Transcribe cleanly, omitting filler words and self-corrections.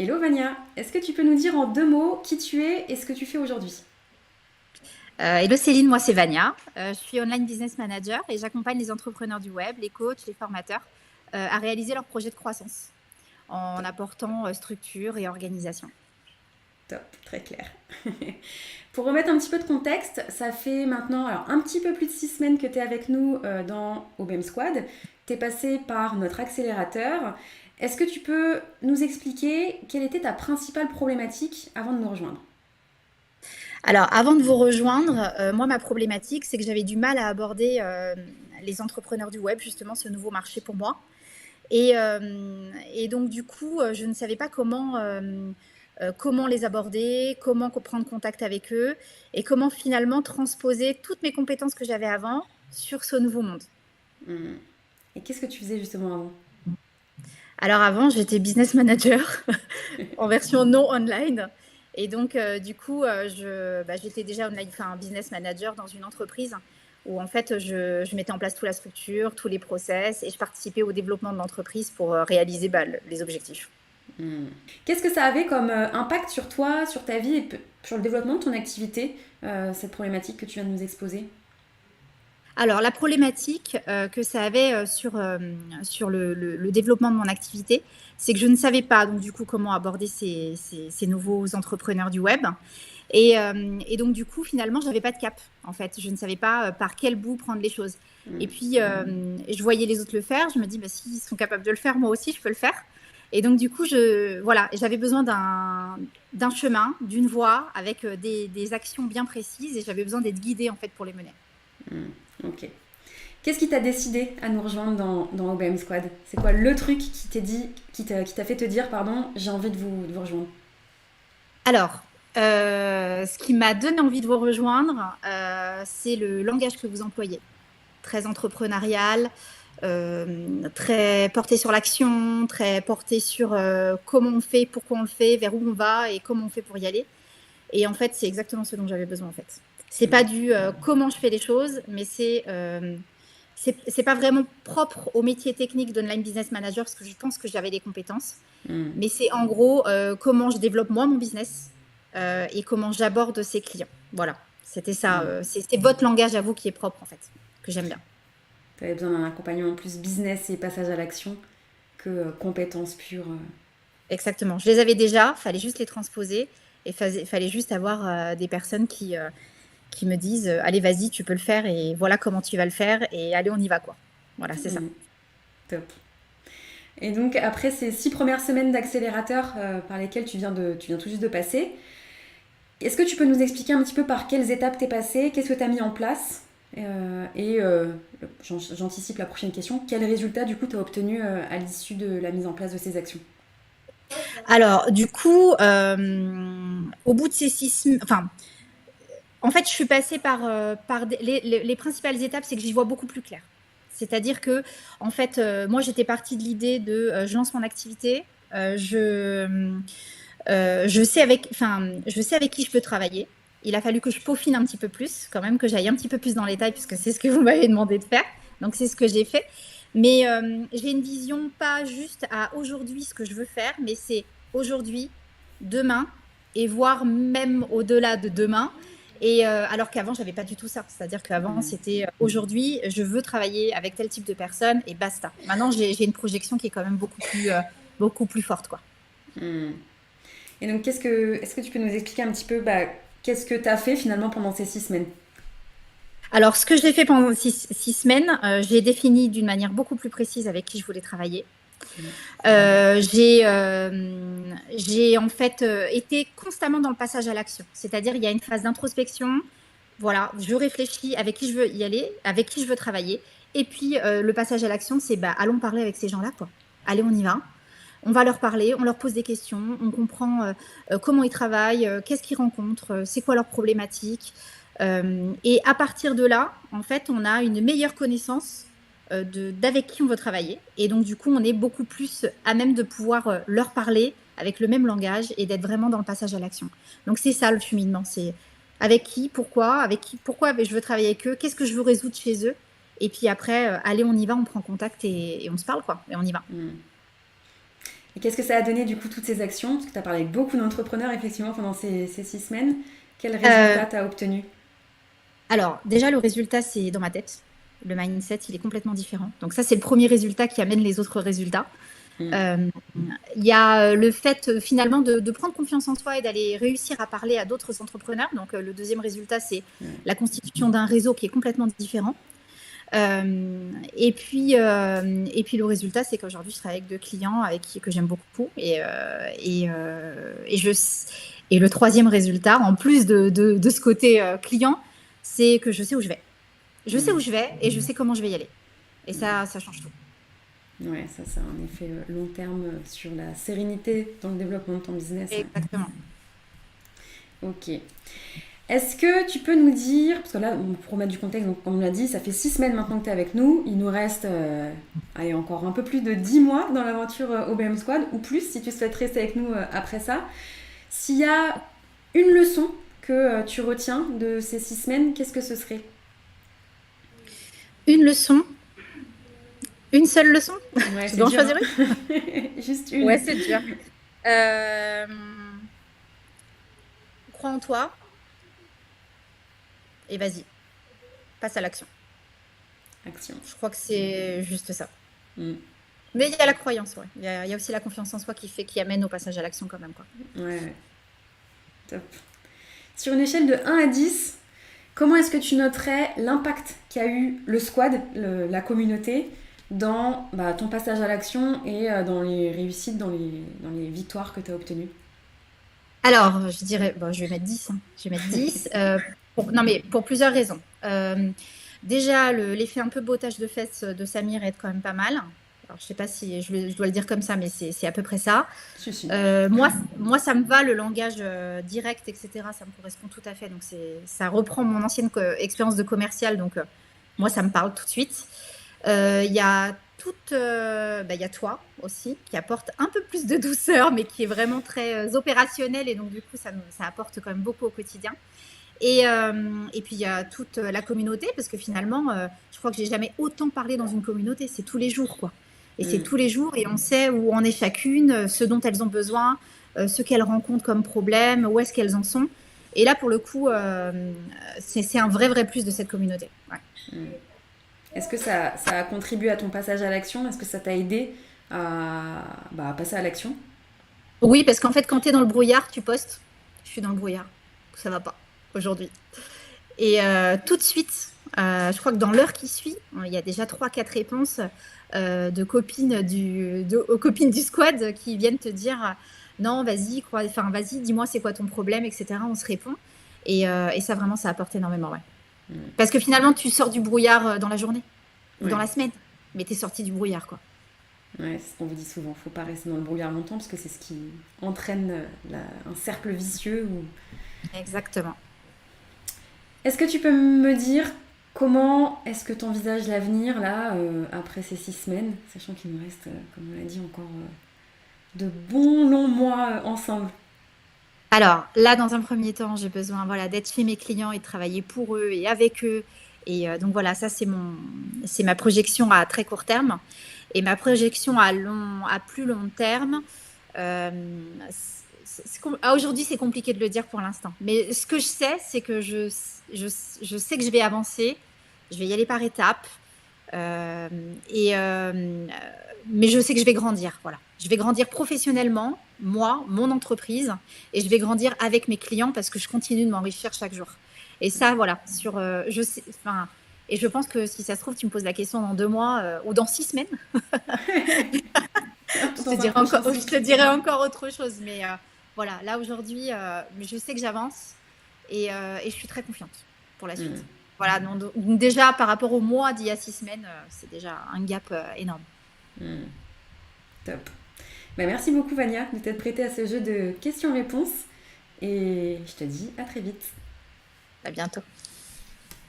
Hello Vania, est-ce que tu peux nous dire en 2 mots qui tu es et ce que tu fais aujourd'hui? Hello Céline, moi c'est Vania. Je suis online business manager et j'accompagne les entrepreneurs du web, les coachs, les formateurs à réaliser leurs projets de croissance en Top, apportant structure et organisation. top, très clair. Pour remettre un petit peu de contexte, ça fait maintenant alors, un petit peu plus de 6 semaines que tu es avec nous dans OBM Squad. Tu es passé par notre accélérateur. Est-ce que tu peux nous expliquer quelle était ta principale problématique avant de nous rejoindre? Alors avant de vous rejoindre, moi ma problématique c'est que j'avais du mal à aborder les entrepreneurs du web, justement ce nouveau marché pour moi. Et donc du coup, je ne savais pas comment les aborder, comment prendre contact avec eux et comment finalement transposer toutes mes compétences que j'avais avant sur ce nouveau monde. Hmm. Et qu'est-ce que tu faisais justement avant? Alors avant, j'étais business manager en version non online. Et donc, du coup, j'étais déjà online, enfin, business manager dans une entreprise où en fait, je mettais en place toute la structure, tous les process et je participais au développement de l'entreprise pour réaliser les objectifs. Hmm. Qu'est-ce que ça avait comme impact sur toi, sur ta vie et sur le développement de ton activité, cette problématique que tu viens de nous exposer? Alors, la problématique que ça avait sur le développement de mon activité, c'est que je ne savais pas, donc du coup, comment aborder ces nouveaux entrepreneurs du web. Et donc, du coup, finalement, je n'avais pas de cap, en fait. Je ne savais pas par quel bout prendre les choses. Et Hmm. puis, je voyais les autres le faire. Je me dis, bah, s'ils sont capables de le faire, moi aussi, je peux le faire. Et donc, du coup, voilà, j'avais besoin d'un chemin, d'une voie, avec des actions bien précises. Et j'avais besoin d'être guidée, en fait, pour les mener. Hmm. Ok. Qu'est-ce qui t'a décidé à nous rejoindre dans OBM Squad? C'est quoi le truc qui t'est dit, qui t'a fait te dire, pardon, j'ai envie de vous rejoindre? Alors, ce qui m'a donné envie de vous rejoindre, c'est le langage que vous employez. Très entrepreneurial, très porté sur l'action, très porté sur comment on fait, pourquoi on le fait, vers où on va et comment on fait pour y aller. Et en fait, c'est exactement ce dont j'avais besoin en fait. C'est pas du comment je fais les choses, mais c'est pas vraiment propre au métier technique d'online business manager parce que je pense que j'avais des compétences. Hmm. Mais c'est en gros comment je développe moi mon business et comment j'aborde ses clients. Voilà, c'était ça. Hmm. C'est votre langage à vous qui est propre en fait, que j'aime bien. T'avais besoin d'un accompagnement plus business et passage à l'action que compétences pures. Exactement. Je les avais déjà, fallait juste les transposer et fallait juste avoir des personnes qui me disent allez, vas-y, tu peux le faire et voilà comment tu vas le faire et allez, on y va quoi. Voilà, c'est ça. Hmm. Top. Et donc, après ces 6 premières semaines d'accélérateur par lesquelles tu viens tout juste de passer, est-ce que tu peux nous expliquer un petit peu par quelles étapes t'es passé, qu'est-ce que tu as mis en place j'anticipe la prochaine question, quels résultats du coup tu as obtenu à l'issue de la mise en place de ces actions? Alors, du coup, au bout de ces enfin, en fait, je suis passée par les principales étapes, c'est que j'y vois beaucoup plus clair. C'est-à-dire que, en fait, moi, j'étais partie de l'idée de je lance mon activité, je sais avec qui je peux travailler. Il a fallu que je peaufine un petit peu plus, quand même, que j'aille un petit peu plus dans les détails, puisque c'est ce que vous m'avez demandé de faire. Donc, c'est ce que j'ai fait. Mais j'ai une vision pas juste à aujourd'hui ce que je veux faire, mais c'est aujourd'hui, demain, et voire même au-delà de demain. Et alors qu'avant, j'avais pas du tout ça. C'est-à-dire qu'avant, c'était aujourd'hui, je veux travailler avec tel type de personne et basta. Maintenant, j'ai une projection qui est quand même beaucoup plus forte, quoi. Hmm. Et donc, est-ce que tu peux nous expliquer un petit peu qu'est-ce que tu as fait finalement pendant ces 6 semaines? Alors, ce que j'ai fait pendant six semaines, j'ai défini d'une manière beaucoup plus précise avec qui je voulais travailler. J'ai en fait été constamment dans le passage à l'action. C'est-à-dire, il y a une phase d'introspection. Voilà, je réfléchis avec qui je veux y aller, avec qui je veux travailler. Et puis, le passage à l'action, c'est bah, allons parler avec ces gens-là, quoi. Allez, on y va. On va leur parler, on leur pose des questions, on comprend comment ils travaillent, qu'est-ce qu'ils rencontrent, c'est quoi leurs problématiques. Et à partir de là, en fait, on a une meilleure connaissance d'avec qui on veut travailler. Et donc, du coup, on est beaucoup plus à même de pouvoir leur parler avec le même langage et d'être vraiment dans le passage à l'action. Donc, c'est ça le cheminement. C'est avec qui, pourquoi je veux travailler avec eux, qu'est-ce que je veux résoudre chez eux. Et puis après, allez, on y va, on prend contact et on se parle, quoi. Et on y va. Hmm. Et qu'est-ce que ça a donné du coup toutes ces actions? Parce que tu as parlé avec beaucoup d'entrepreneurs effectivement pendant ces 6 semaines. Quel Euh, résultat tu as obtenu? alors, déjà, le résultat, c'est dans ma tête. Le mindset, il est complètement différent. Donc ça, c'est le premier résultat qui amène les autres résultats. Mm. Il y a le fait finalement de prendre confiance en soi et d'aller réussir à parler à d'autres entrepreneurs. Donc le deuxième résultat, c'est la constitution d'un réseau qui est complètement différent. Et puis le résultat, c'est qu'aujourd'hui, je travaille avec 2 clients que j'aime beaucoup. Et le troisième résultat, en plus de ce côté client, c'est que je sais où je vais. Je sais où je vais et je sais comment je vais y aller. Et ça change tout. Ouais, ça a un effet long terme sur la sérénité dans le développement de ton business. Ouais. Exactement. Ok. Est-ce que tu peux nous dire, parce que là, pour remettre du contexte, donc, comme on l'a dit, ça fait 6 semaines maintenant que tu es avec nous. Il nous reste allez, encore un peu plus de 10 mois dans l'aventure OBM Squad, ou plus si tu souhaites rester avec nous après ça. S'il y a une leçon que tu retiens de ces 6 semaines, qu'est-ce que ce serait? Une leçon. Une seule leçon? Ouais, Je c'est dois en dur. choisir Hein. Juste une. Ouais, c'est dur. Crois en toi et vas-y, passe à l'action. Action. Je crois que c'est juste ça. Mm. Mais il y a la croyance, ouais. Il y a aussi la confiance en soi qui amène au passage à l'action quand même, quoi. Ouais, top. Sur une échelle de 1 à 10, comment est-ce que tu noterais l'impact qu'a eu le squad, la communauté, dans ton passage à l'action et dans les réussites, dans les victoires que tu as obtenues? Alors, je dirais, bon, je vais mettre 10. Hein. Je vais mettre 10. Non, mais pour plusieurs raisons. Déjà, l'effet un peu bottage de fesses de Samir est quand même pas mal. Alors, je sais pas si je dois le dire comme ça, mais c'est à peu près ça. Si, si. Moi, ça me va, le langage direct, etc. Ça me correspond tout à fait. Donc, ça reprend mon ancienne expérience de commercial. Donc, moi, ça me parle tout de suite. Il y a il y a toi aussi, qui apporte un peu plus de douceur, mais qui est vraiment très opérationnel. Et donc, du coup, ça apporte quand même beaucoup au quotidien. Et puis, il y a toute la communauté, parce que finalement, je crois que j'ai jamais autant parlé dans une communauté. C'est tous les jours, quoi. Et c'est tous les jours, et on sait où en est chacune, ce dont elles ont besoin, ce qu'elles rencontrent comme problème, où est-ce qu'elles en sont. Et là, pour le coup, c'est un vrai plus de cette communauté. Ouais. Est-ce que ça a contribué à ton passage à l'action? Est-ce que ça t'a aidé à passer à l'action? Oui, parce qu'en fait, quand tu es dans le brouillard, tu postes. Je suis dans le brouillard. Ça va pas aujourd'hui. Et tout de suite, je crois que dans l'heure qui suit, il y a déjà 3-4 réponses de copines aux copines du squad qui viennent te dire non, vas-y, vas-y, dis-moi c'est quoi ton problème, etc. On se répond. Et ça, vraiment, ça apporte énormément, ouais. Parce que finalement, tu sors du brouillard dans la journée ou dans la semaine, mais tu es sorti du brouillard, quoi. Ouais, c'est ce qu'on vous dit souvent. Faut pas rester dans le brouillard longtemps parce que c'est ce qui entraîne un cercle vicieux. Exactement. Est-ce que tu peux me dire comment est-ce que tu envisages l'avenir là après ces 6 semaines, sachant qu'il nous reste, comme on l'a dit, encore de bons longs mois ensemble? Alors là, dans un premier temps, j'ai besoin d'être chez mes clients et de travailler pour eux et avec eux. Et donc voilà, ça c'est ma projection à très court terme. Et ma projection à plus long terme, aujourd'hui c'est compliqué de le dire pour l'instant. Mais ce que je sais, c'est que je sais que je vais avancer, je vais y aller par étapes. Mais je sais que je vais grandir, voilà. Je vais grandir professionnellement, moi, mon entreprise, et je vais grandir avec mes clients parce que je continue de m'enrichir chaque jour. Et ça, voilà, je sais, et je pense que si ça se trouve, tu me poses la question dans 2 mois ou dans 6 semaines, je te dirai encore autre chose. Mais voilà, là aujourd'hui, je sais que j'avance et je suis très confiante pour la suite. Voilà, donc déjà par rapport au mois d'il y a 6 semaines, c'est déjà un gap énorme. Top. Merci beaucoup Vania de t'être prêtée à ce jeu de questions-réponses et je te dis à très vite. À bientôt.